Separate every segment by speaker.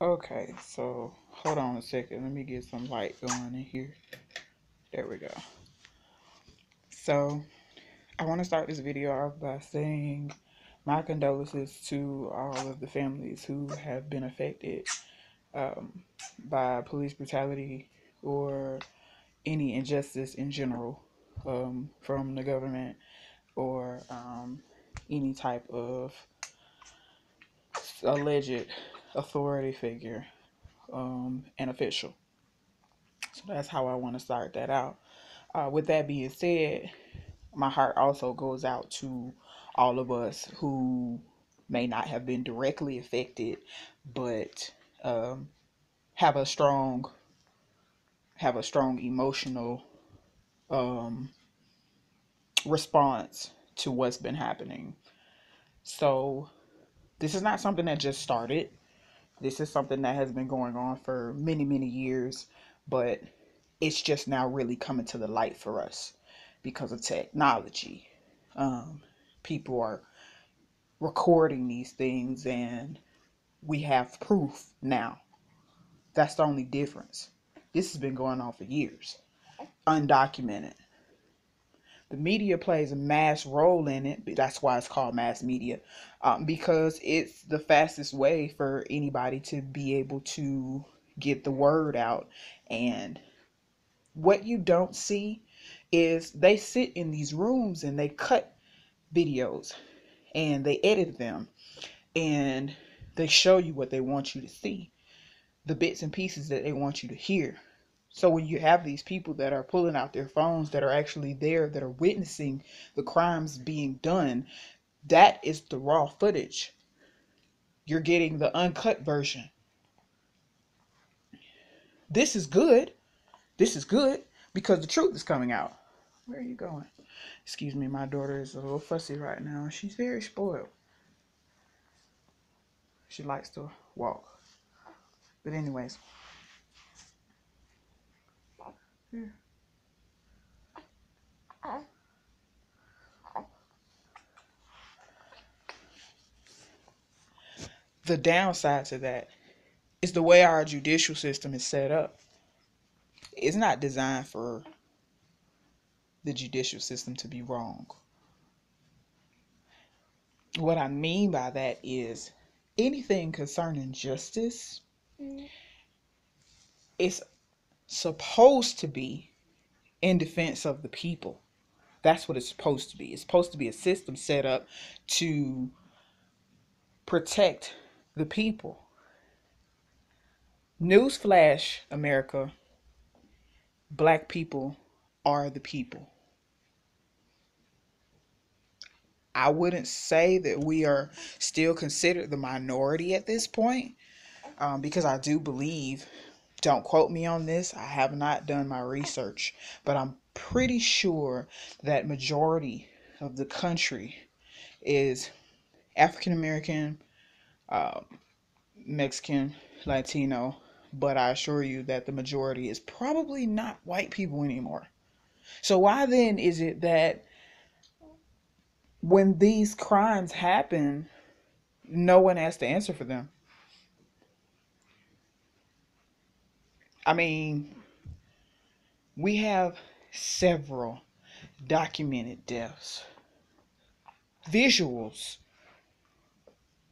Speaker 1: Okay, so hold on a second. Let me get some light going in here. There we go. So I want to start this video off by saying my condolences to all of the families who have been affected um, by police brutality or any injustice in general from the government or any type of alleged authority figure and official. So that's how I want to start that out. With that being said, my heart also goes out to all of us who may not have been directly affected, but um, have a strong emotional um, response to what's been happening. So this is not something that just started. This is something that has been going on for many, many years, but it's just now really coming to the light for us because of technology. Um, People are recording these things and we have proof now. That's the only difference. This has been going on for years, undocumented. The media plays a mass role in it. That's why it's called mass media, because it's the fastest way for anybody to be able to get the word out. And what you don't see is they sit in these rooms and they cut videos and they edit them and they show you what they want you to see, the bits and pieces that they want you to hear. So when you have these people that are pulling out their phones, that are actually there, that are witnessing the crimes being done, that is the raw footage. You're getting the uncut version. This is good. This is good because the truth is coming out. Where are you going? Excuse me, my daughter is a little fussy right now. She's very spoiled. She likes to walk. But anyways, here. The downside to that is the way our judicial system is set up. It's not designed for the judicial system to be wrong. What I mean by that is anything concerning justice is supposed to be in defense of the people. That's what it's supposed to be. It's supposed to be a system set up to protect the people. Newsflash, America, black people are the people. I wouldn't say that we are still considered the minority at this point, because I do believe, don't quote me on this, I have not done my research, but I'm pretty sure that majority of the country is African American, uh, Mexican, Latino, but I assure you that the majority is probably not white people anymore. So why then is it that when these crimes happen, no one has to answer for them? I mean, we have several documented deaths, visuals,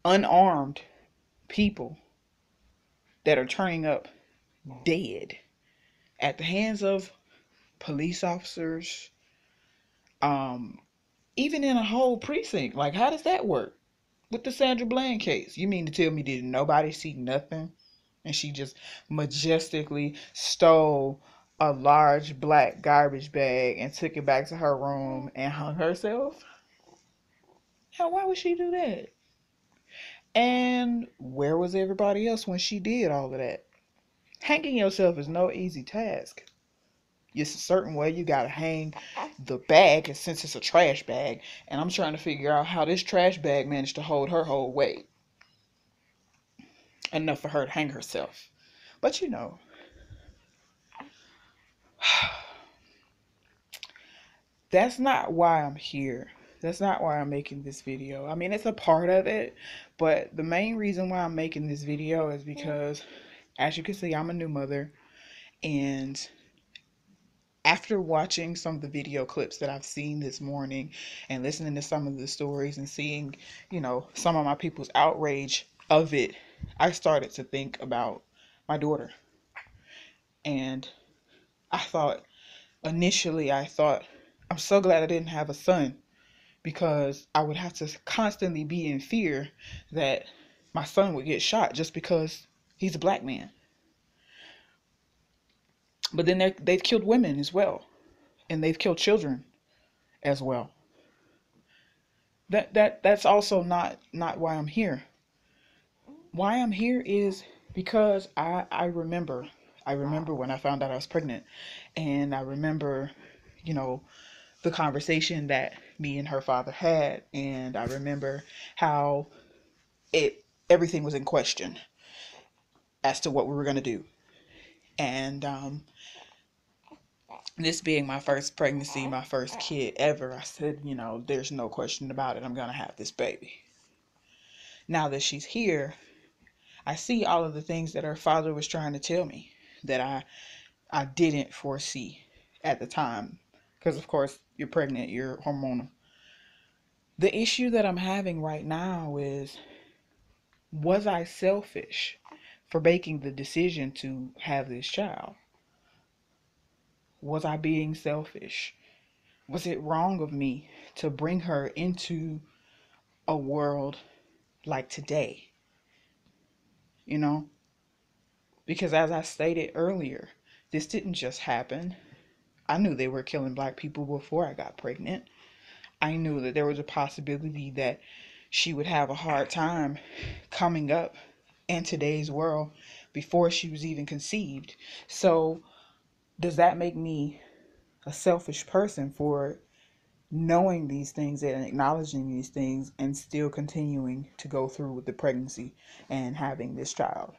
Speaker 1: unarmed people that are turning up dead at the hands of police officers, um, even in a whole precinct. Like, how does that work? With the Sandra Bland case, you mean to tell me did nobody see nothing? And she just majestically stole a large black garbage bag and took it back to her room and hung herself? Now, why would she do that? And where was everybody else when she did all of that? Hanging yourself is no easy task. It's a certain way you gotta hang the bag, and since it's a trash bag, and I'm trying to figure out how this trash bag managed to hold her whole weight enough for her to hang herself. But that's not why I'm here. That's not why I'm making this video. I mean, it's a part of it, but the main reason why I'm making this video is because, as you can see, I'm a new mother, and after watching some of the video clips that I've seen this morning and listening to some of the stories and seeing, some of my people's outrage of it, I started to think about my daughter. And I thought, initially, I'm so glad I didn't have a son, because I would have to constantly be in fear that my son would get shot just because he's a black man. But then they've killed women as well, and they've killed children as well. That's also not why I'm here. Why I'm here is because I remember when I found out I was pregnant, and I remember, you know, the conversation that me and her father had, and I remember how everything was in question as to what we were going to do. And this being my first pregnancy, my first kid ever, I said, there's no question about it. I'm going to have this baby. Now that she's here, I see all of the things that her father was trying to tell me that I didn't foresee at the time. Because, of course, you're pregnant, you're hormonal. The issue that I'm having right now is, was I selfish for making the decision to have this child? Was I being selfish? Was it wrong of me to bring her into a world like today? You know? Because as I stated earlier, this didn't just happen. I knew they were killing black people before I got pregnant. I knew that there was a possibility that she would have a hard time coming up in today's world before she was even conceived. So, does that make me a selfish person for knowing these things and acknowledging these things and still continuing to go through with the pregnancy and having this child?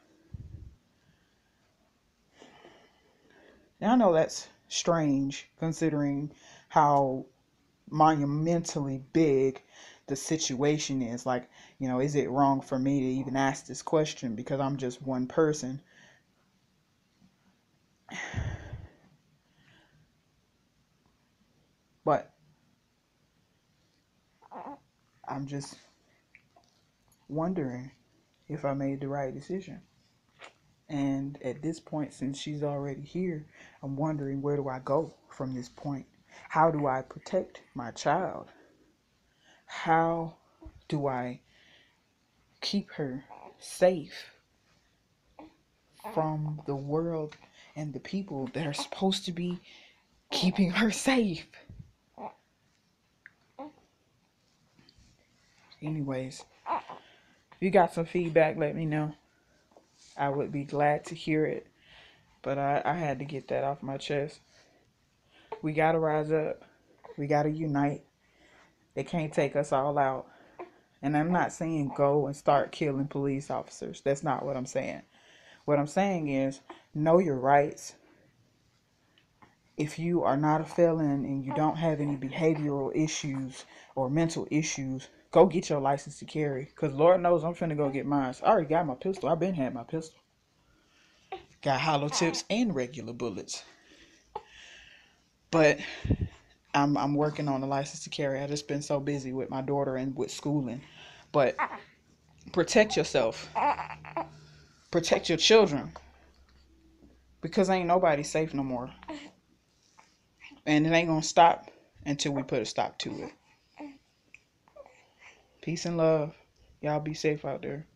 Speaker 1: Now, I know that's strange considering how monumentally big the situation is. Like, is it wrong for me to even ask this question because I'm just one person? But I'm just wondering if I made the right decision. And at this point, since she's already here, I'm wondering, where do I go from this point? How do I protect my child? How do I keep her safe from the world and the people that are supposed to be keeping her safe? Anyways, if you got some feedback, let me know. I would be glad to hear it. But I had to get that off my chest. We got to rise up. We got to unite. They can't take us all out. And I'm not saying go and start killing police officers. That's not what I'm saying. What I'm saying is, know your rights. If you are not a felon and you don't have any behavioral issues or mental issues, go get your license to carry. Because Lord knows I'm finna go get mine. I already got my pistol. I've been had my pistol. Got hollow tips and regular bullets. But I'm working on the license to carry. I just been so busy with my daughter and with schooling. But protect yourself. Protect your children. Because ain't nobody safe no more. And it ain't gonna stop until we put a stop to it. Peace and love. Y'all be safe out there.